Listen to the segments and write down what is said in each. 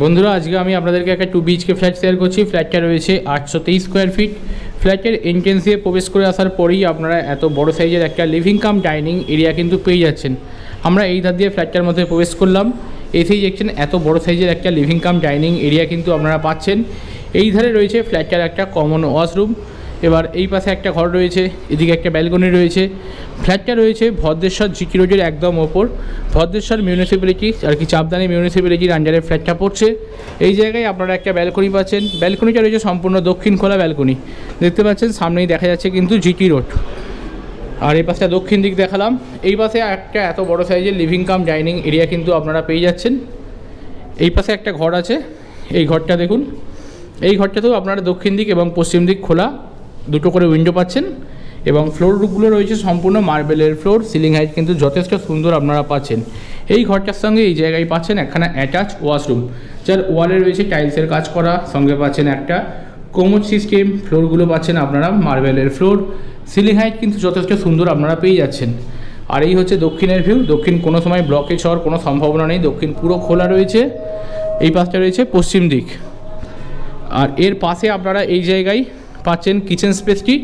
বন্ধুরা আজকে আমি আপনাদেরকে একটা 2 BHK ফ্ল্যাট শেয়ার করছি। ফ্ল্যাটটা রয়েছে 823 স্কোয়ার ফিট। ফ্ল্যাটের এন্ট্রেন্স দিয়ে প্রবেশ করে আসার পরেই আপনারা এত বড় সাইজের একটা লিভিং কাম ডাইনিং এরিয়া কিন্তু পেয়ে যাচ্ছেন। আমরা এই ধার দিয়ে ফ্ল্যাটটার মধ্যে প্রবেশ করলাম, এসেই দেখছেন এত বড় সাইজের একটা লিভিং কাম ডাইনিং এরিয়া কিন্তু আপনারা পাচ্ছেন। এই ধারে রয়েছে ফ্ল্যাটটার একটা কমন ওয়াশরুম। এবার এই পাশে একটা ঘর রয়েছে, এদিকে একটা ব্যালকনি রয়েছে। ফ্ল্যাটটা রয়েছে ভদ্রেশ্বর জিটি রোডের একদম ওপর। ভদ্রেশ্বর মিউনিসিপ্যালিটি আর কি চাপদানি মিউনিসিপ্যালিটির আন্ডারে ফ্ল্যাটটা পড়ছে। এই জায়গায় আপনারা একটা ব্যালকনি পাচ্ছেন। ব্যালকনিটা রয়েছে সম্পূর্ণ দক্ষিণ খোলা ব্যালকনি, দেখতে পাচ্ছেন। সামনেই দেখা যাচ্ছে কিন্তু জিটি রোড। আর এই পাশটা দক্ষিণ দিক দেখালাম। এই পাশে একটা এত বড় সাইজের লিভিং কাম ডাইনিং এরিয়া কিন্তু আপনারা পেয়ে যাচ্ছেন। এই পাশে একটা ঘর আছে, এই ঘরটা দেখুন। এই ঘরটাতেও আপনারা দক্ষিণ দিক এবং পশ্চিম দিক খোলা, দুটো করে উইন্ডো পাচ্ছেন। এবং ফ্লোরগুলো রয়েছে সম্পূর্ণ মার্বেলের ফ্লোর। সিলিং হাইট কিন্তু যথেষ্ট সুন্দর আপনারা পাচ্ছেন। এই ঘরটার সঙ্গে এই জায়গায় পাচ্ছেন একখানা অ্যাটাচ ওয়াশরুম, যার ওয়ালে রয়েছে টাইলসের কাজ করা। সঙ্গে পাচ্ছেন একটা কোমোড সিস্টেম। ফ্লোরগুলো পাচ্ছেন আপনারা মার্বেলের ফ্লোর। সিলিং হাইট কিন্তু যথেষ্ট সুন্দর আপনারা পেয়ে যাচ্ছেন। আর এই হচ্ছে দক্ষিণের ভিউ। দক্ষিণ কোনো সময় ব্লকেজ হওয়ার কোনো সম্ভাবনা নেই, দক্ষিণ পুরো খোলা রয়েছে। এই পাশটা রয়েছে পশ্চিম দিক। আর এর পাশে আপনারা এই জায়গায় পাচ্ছেন কিচেন স্পেসটি।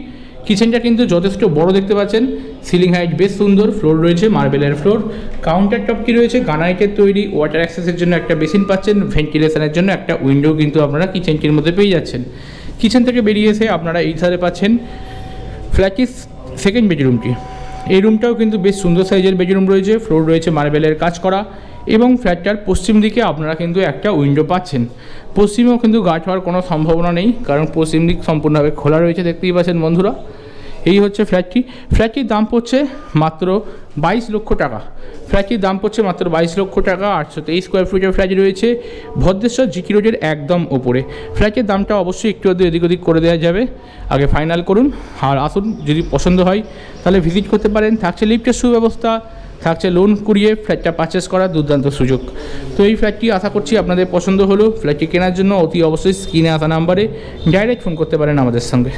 কিচেনটা কিন্তু যথেষ্ট বড় দেখতে পাচ্ছেন। সিলিং হাইট বেশ সুন্দর। ফ্লোর রয়েছে মার্বেলের ফ্লোর। কাউন্টার টপটি রয়েছে গ্রানাইটের তৈরি। ওয়াটার অ্যাক্সেসের জন্য একটা বেসিন পাচ্ছেন। ভেন্টিলেশনের জন্য একটা উইন্ডো কিন্তু আপনারা কিচেনটির মধ্যে পেয়ে যাচ্ছেন। কিচেন থেকে বেরিয়ে এসে আপনারা এই ধারে পাচ্ছেন ফ্ল্যাটের সেকেন্ড বেডরুমটি। এই রুমটাও কিন্তু বেশ সুন্দর সাইজের বেডরুম রয়েছে। ফ্লোর রয়েছে মার্বেলের কাজ করা। এবং ফ্ল্যাটটার পশ্চিম দিকে আপনারা কিন্তু একটা উইন্ডো পাচ্ছেন। পশ্চিমেও কিন্তু গাছ হওয়ার কোনো সম্ভাবনা নেই, কারণ পশ্চিম দিক সম্পূর্ণভাবে খোলা রয়েছে, দেখতেই পাচ্ছেন বন্ধুরা। এই হচ্ছে ফ্ল্যাটটি। ফ্ল্যাটটির দাম পড়ছে মাত্র 22 লক্ষ টাকা। ফ্ল্যাটটির দাম পড়ছে মাত্র 22 লক্ষ টাকা। 823 স্কোয়ার ফিটের ফ্ল্যাট রয়েছে ভদ্রেশ্বর জিটি রোডের একদম ওপরে। ফ্ল্যাটের দামটা অবশ্যই একটু এদিক ওদিক করে দেওয়া যাবে, আগে ফাইনাল করুন। আর আসুন, যদি পছন্দ হয় তাহলে ভিজিট করতে পারেন। থাকছে লিফটের সুব্যবস্থা, থাকছে লোন করিয়ে ফ্ল্যাটটা পারচেস করার দুর্দান্ত সুযোগ। তো এই ফ্ল্যাটটি আশা করছি আপনাদের পছন্দ হলো। ফ্ল্যাটটি কেনার জন্য অতি অবশ্যই স্ক্রিনে আসা নাম্বারে ডাইরেক্ট ফোন করতে পারেন আমাদের সঙ্গে।